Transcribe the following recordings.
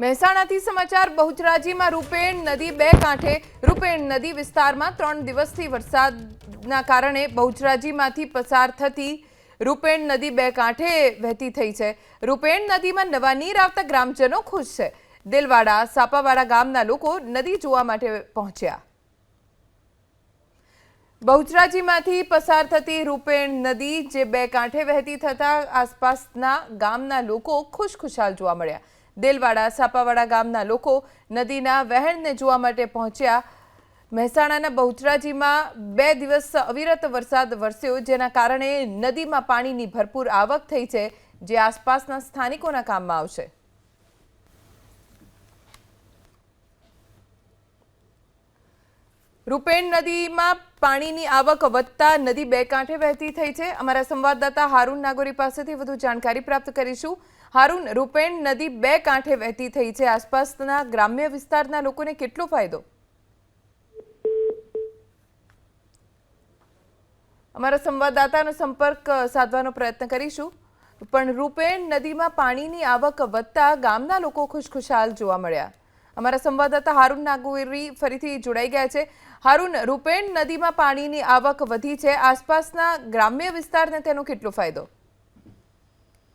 મહેસાણાથી સમાચાર બહુચરાજીમાં રૂપેણ નદી બે કાંઠે રૂપેણ નદી વિસ્તારમાં 3 દિવસથી વરસાદના કારણે બહુચરાજીમાંથી પસાર થતી રૂપેણ નદી બે કાંઠે વહેતી થઈ છે। રૂપેણ નદીમાં નવા નીર આવતા ગ્રામજનો ખુશ છે। દેલવાડા સાપાવાડા ગામના લોકો નદી જોવા માટે પહોંચ્યા। બહુચરાજીમાંથી પસાર થતી રૂપેણ નદી જે બે કાંઠે વહેતી થતા આસપાસના ગામના લોકો ખુશખુશાલ જોવા મળ્યા। દેલવાડા સાપાવાડા ગામના લોકો નદીના વહેણને જોવા માટે પહોંચ્યા। મહેસાણાના બહુચરાજીમાં 2 દિવસ અવિરત વરસાદ વરસ્યો, જેના કારણે નદીમાં પાણીની ભરપૂર આવક થઈ છે, જે આસપાસના સ્થાનિકોના કામમાં આવશે। રૂપેણ નદીમાં પાણીની આવક વધતા નદી બે કાંઠે વહેતી થઈ છે। અમારા સંવાદદાતા હારૂન નાગોરી પાસેથી વધુ જાણકારી પ્રાપ્ત કરીશું। હારૂન, રૂપેણ નદી બે કાંઠે વહેતી થઈ છે, આસપાસના ગ્રામ્ય વિસ્તારના લોકોને કેટલો ફાયદો? અમારા સંવાદદાતાનો સંપર્ક સાધવાનો પ્રયત્ન કરીશું, પણ રૂપેણ નદીમાં પાણીની આવક વધતા ગામના લોકો ખુશખુશાલ જોવા મળ્યા। અમારા સંવાદદાતા હારૂન નાગોરી ફરીથી જોડાઈ ગયા છે। હારૂન, રૂપેણ નદીમાં પાણીની આવક વધી છે, આસપાસના ગ્રામ્ય વિસ્તારને તેનો કેટલો ફાયદો?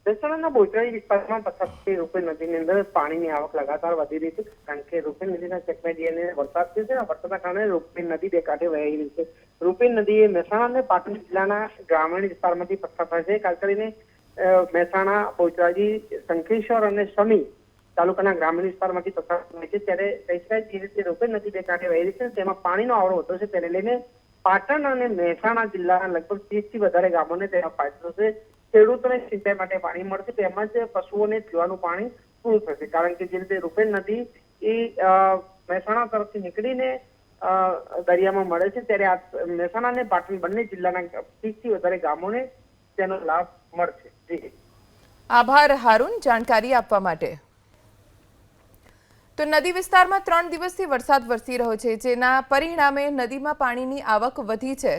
મહેસાણાના બહુચરાજી વિસ્તારમાં પસાર થતી રૂપેણ નદીની અંદર પાણીની આવક લગાતાર વધી રહી છે, કારણ કે રૂપેણ નદીના ચેકમેટીને વરસાદ થયો છે। વરસાદના કારણે રૂપેણ નદી બે કાંઠે વહી રહી છે। રૂપેણ નદી એ મહેસાણા અને પાટણ જિલ્લાના ગ્રામીણ વિસ્તારમાંથી પસાર થાય છે। ખાસ કરીને મહેસાણા, બહુચરાજી, શંખેશ્વર અને સમી તાલુકાના ગ્રામીણ વિસ્તારમાંથી પસાર થાય છે। ત્યારે કહી શકાય જે રીતે રૂપેણ નદી બે કાંઠે વહી રહી છે, તેમાં પાણીનો આવરો વધુ છે, તેને લઈને પાટણ અને મહેસાણા જિલ્લાના લગભગ 30 થી વધારે ગામોને તેનો ફાયદો થશે। ખેડૂતોને સિંચાઈ માટે પાણી મળશે, તેમજ પશુઓને પીવાનું પાણી પૂરું થશે, કારણ કે જે રીતે રૂપેણ નદી એ મહેસાણા તરફથી નીકળીને દરિયામાં મળે છે, ત્યારે મહેસાણા અને પાટણ બંને જિલ્લાના 30 થી વધારે ગામોને તેનો લાભ મળશે। આભાર હારૂન જાણકારી આપવા માટે। તો નદી વિસ્તારમાં 3 દિવસથી વરસાદ વરસી રહ્યો છે, જેના પરિણામે નદીમાં પાણીની આવક વધી છે।